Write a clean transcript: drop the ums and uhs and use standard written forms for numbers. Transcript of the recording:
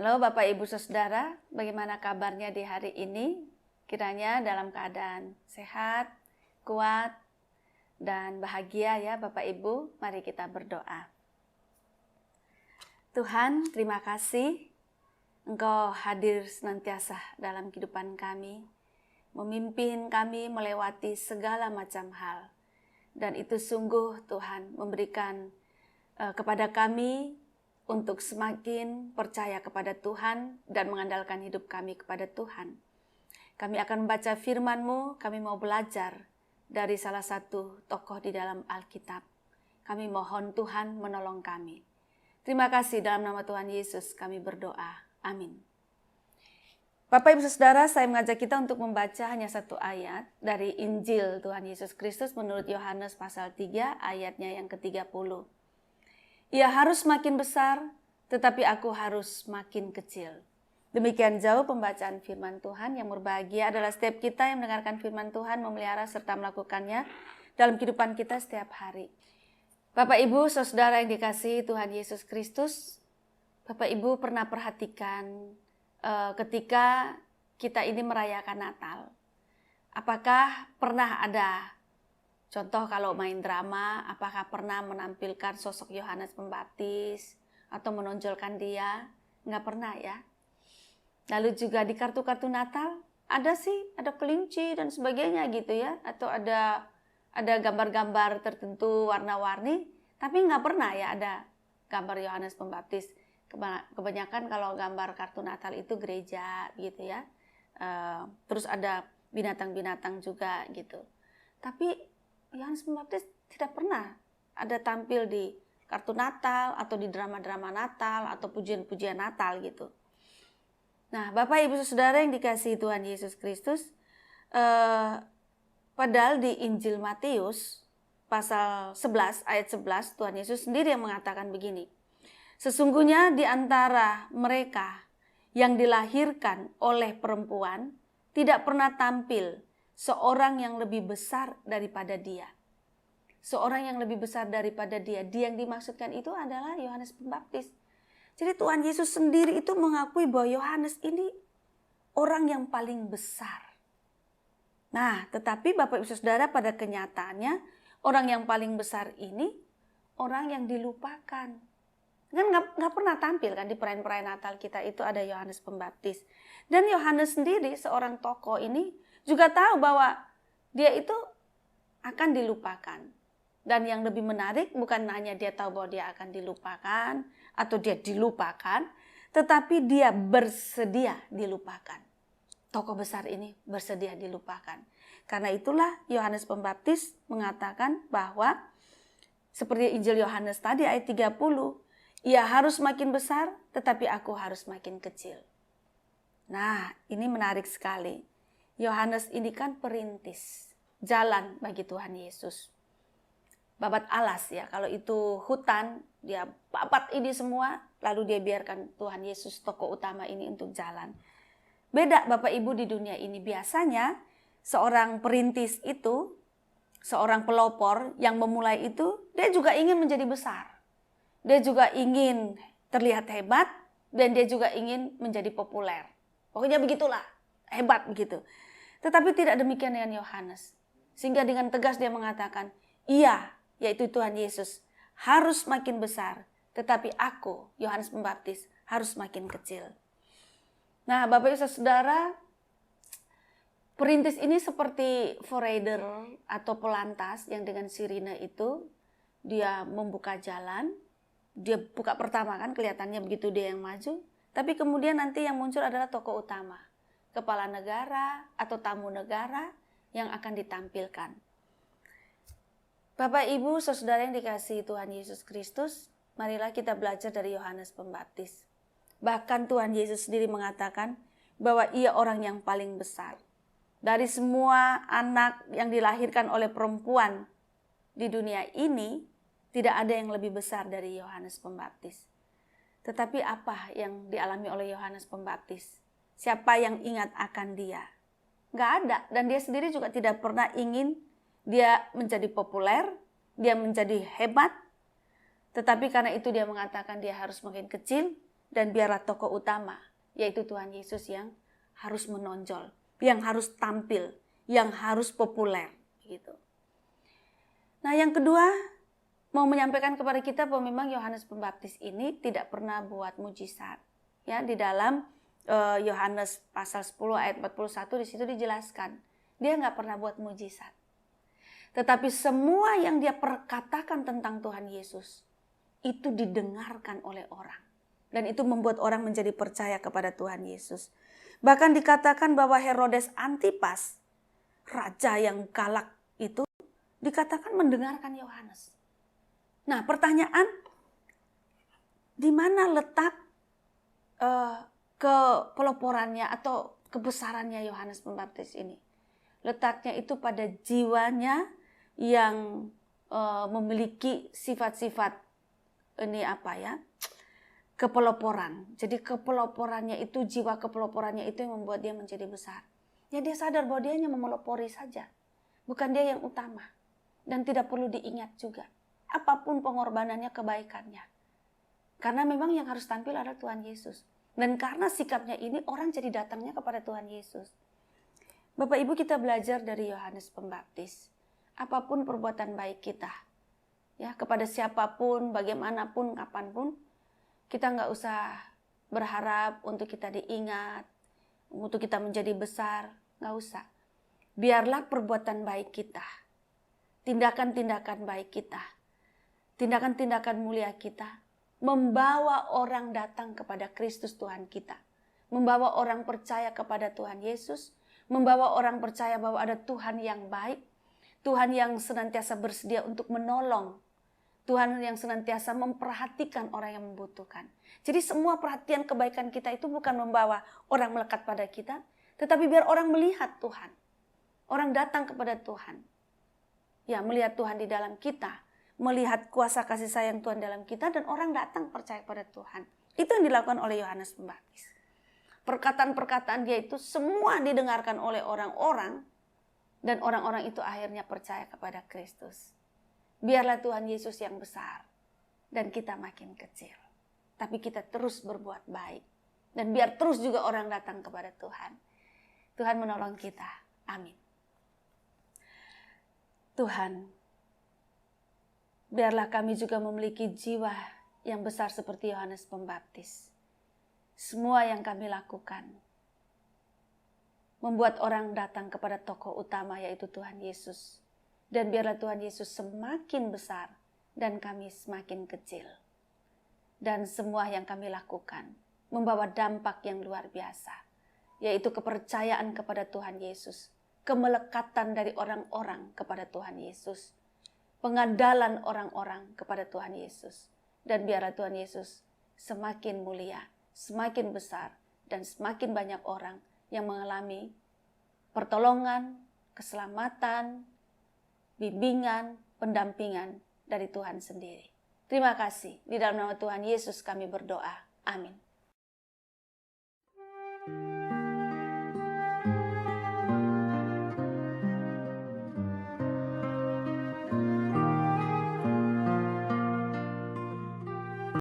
Halo Bapak Ibu Saudara, bagaimana kabarnya di hari ini? Kiranya dalam keadaan sehat, kuat, dan bahagia ya Bapak Ibu. Mari kita berdoa. Tuhan, terima kasih Engkau hadir senantiasa dalam kehidupan kami, memimpin kami melewati segala macam hal. Dan itu sungguh Tuhan memberikan kepada kami untuk semakin percaya kepada Tuhan dan mengandalkan hidup kami kepada Tuhan. Kami akan membaca firman-Mu, kami mau belajar dari salah satu tokoh di dalam Alkitab. Kami mohon Tuhan menolong kami. Terima kasih dalam nama Tuhan Yesus kami berdoa. Amin. Bapak Ibu Saudara, saya mengajak kita untuk membaca hanya satu ayat dari Injil Tuhan Yesus Kristus menurut Yohanes pasal 3 ayatnya yang ke-30. Ia harus makin besar, tetapi aku harus makin kecil. Demikian jauh pembacaan firman Tuhan. Yang berbahagia adalah setiap kita yang mendengarkan firman Tuhan, memelihara serta melakukannya dalam kehidupan kita setiap hari. Bapak Ibu, saudara yang dikasihi Tuhan Yesus Kristus, Bapak Ibu pernah perhatikan ketika kita ini merayakan Natal, apakah pernah ada contoh kalau main drama, apakah pernah menampilkan sosok Yohanes Pembaptis atau menonjolkan dia? Nggak pernah ya. Lalu juga di kartu-kartu Natal ada kelinci dan sebagainya gitu ya, atau ada gambar-gambar tertentu warna-warni, tapi nggak pernah ya ada gambar Yohanes Pembaptis. Kebanyakan kalau gambar kartu Natal itu gereja gitu ya. Terus ada binatang-binatang juga gitu. Tapi Yohanes Pembaptis tidak pernah ada tampil di kartu Natal atau di drama-drama Natal atau pujian-pujian Natal gitu. Nah, Bapak Ibu Saudara yang dikasihi Tuhan Yesus Kristus, padahal di Injil Matius pasal 11 ayat 11 Tuhan Yesus sendiri yang mengatakan begini. Sesungguhnya di antara mereka yang dilahirkan oleh perempuan tidak pernah tampil seorang yang lebih besar daripada dia. Seorang yang lebih besar daripada dia. Dia yang dimaksudkan itu adalah Yohanes Pembaptis. Jadi Tuhan Yesus sendiri itu mengakui bahwa Yohanes ini orang yang paling besar. Nah, tetapi Bapak Ibu Saudara, pada kenyataannya orang yang paling besar ini orang yang dilupakan. Kan nggak pernah tampil kan di perayaan-perayaan Natal kita itu ada Yohanes Pembaptis. Dan Yohanes sendiri seorang tokoh ini juga tahu bahwa dia itu akan dilupakan. Dan yang lebih menarik bukan hanya dia tahu bahwa dia akan dilupakan atau dia dilupakan, tetapi dia bersedia dilupakan. Tokoh besar ini bersedia dilupakan. Karena itulah Yohanes Pembaptis mengatakan bahwa seperti Injil Yohanes tadi ayat 30, ia harus makin besar tetapi aku harus makin kecil. Nah, ini menarik sekali. Yohanes ini kan perintis jalan bagi Tuhan Yesus. Babat alas ya, kalau itu hutan, dia babat ini semua, lalu dia biarkan Tuhan Yesus tokoh utama ini untuk jalan. Beda Bapak Ibu di dunia ini, biasanya seorang perintis itu, seorang pelopor yang memulai itu, dia juga ingin menjadi besar. Dia juga ingin terlihat hebat, dan dia juga ingin menjadi populer. Pokoknya begitulah, hebat begitu. Tetapi tidak demikian dengan Yohanes. Sehingga dengan tegas dia mengatakan, iya, yaitu Tuhan Yesus, harus makin besar. Tetapi aku, Yohanes Pembaptis, harus makin kecil. Nah, Bapak Ibu Saudara, perintis ini seperti forerunner atau pelantas yang dengan sirine itu, dia membuka jalan, dia buka pertama kan kelihatannya begitu dia yang maju. Tapi kemudian nanti yang muncul adalah tokoh utama, kepala negara atau tamu negara yang akan ditampilkan. Bapak Ibu Saudara yang dikasihi Tuhan Yesus Kristus, marilah kita belajar dari Yohanes Pembaptis. Bahkan Tuhan Yesus sendiri mengatakan bahwa ia orang yang paling besar. Dari semua anak yang dilahirkan oleh perempuan di dunia ini, tidak ada yang lebih besar dari Yohanes Pembaptis. Tetapi apa yang dialami oleh Yohanes Pembaptis? Siapa yang ingat akan dia? Nggak ada. Dan dia sendiri juga tidak pernah ingin dia menjadi populer, dia menjadi hebat. Tetapi karena itu dia mengatakan dia harus makin kecil, dan biarlah tokoh utama, yaitu Tuhan Yesus yang harus menonjol, yang harus tampil, yang harus populer. Gitu. Nah yang kedua, mau menyampaikan kepada kita bahwa memang Yohanes Pembaptis ini tidak pernah buat mujizat. Ya, di dalam Yohanes pasal 10 ayat 41 di situ dijelaskan, dia nggak pernah buat mujizat. Tetapi semua yang dia perkatakan tentang Tuhan Yesus itu didengarkan oleh orang. Dan itu membuat orang menjadi percaya kepada Tuhan Yesus. Bahkan dikatakan bahwa Herodes Antipas, raja yang galak itu, dikatakan mendengarkan Yohanes. Nah pertanyaan, di mana letak kepeloporannya atau kebesarannya Yohanes Pembaptis ini? Letaknya itu pada jiwanya yang memiliki sifat-sifat kepeloporan. Jadi kepeloporannya itu, jiwa kepeloporannya itu yang membuat dia menjadi besar. Ya dia sadar bahwa dia hanya memelopori saja, bukan dia yang utama. Dan tidak perlu diingat juga, apapun pengorbanannya, kebaikannya. Karena memang yang harus tampil adalah Tuhan Yesus. Dan karena sikapnya ini, orang jadi datangnya kepada Tuhan Yesus. Bapak Ibu, kita belajar dari Yohanes Pembaptis. Apapun perbuatan baik kita, ya kepada siapapun, bagaimanapun, kapanpun, kita nggak usah berharap untuk kita diingat, untuk kita menjadi besar, nggak usah. Biarlah perbuatan baik kita, tindakan-tindakan baik kita, tindakan-tindakan mulia kita, membawa orang datang kepada Kristus Tuhan kita, membawa orang percaya kepada Tuhan Yesus, membawa orang percaya bahwa ada Tuhan yang baik, Tuhan yang senantiasa bersedia untuk menolong, Tuhan yang senantiasa memperhatikan orang yang membutuhkan. Jadi semua perhatian kebaikan kita itu bukan membawa orang melekat pada kita, tetapi biar orang melihat Tuhan. Orang datang kepada Tuhan. Ya, melihat Tuhan di dalam kita, melihat kuasa kasih sayang Tuhan dalam kita, dan orang datang percaya pada Tuhan. Itu yang dilakukan oleh Yohanes Pembaptis. Perkataan-perkataan dia itu semua didengarkan oleh orang-orang, dan orang-orang itu akhirnya percaya kepada Kristus. Biarlah Tuhan Yesus yang besar dan kita makin kecil. Tapi kita terus berbuat baik. Dan biar terus juga orang datang kepada Tuhan. Tuhan menolong kita. Amin. Tuhan, biarlah kami juga memiliki jiwa yang besar seperti Yohanes Pembaptis. Semua yang kami lakukan membuat orang datang kepada tokoh utama, yaitu Tuhan Yesus. Dan biarlah Tuhan Yesus semakin besar dan kami semakin kecil. Dan semua yang kami lakukan membawa dampak yang luar biasa, yaitu kepercayaan kepada Tuhan Yesus, kemelekatan dari orang-orang kepada Tuhan Yesus, pengandalan orang-orang kepada Tuhan Yesus. Dan biarlah Tuhan Yesus semakin mulia, semakin besar, dan semakin banyak orang yang mengalami pertolongan, keselamatan, bimbingan, pendampingan dari Tuhan sendiri. Terima kasih. Di dalam nama Tuhan Yesus kami berdoa. Amin.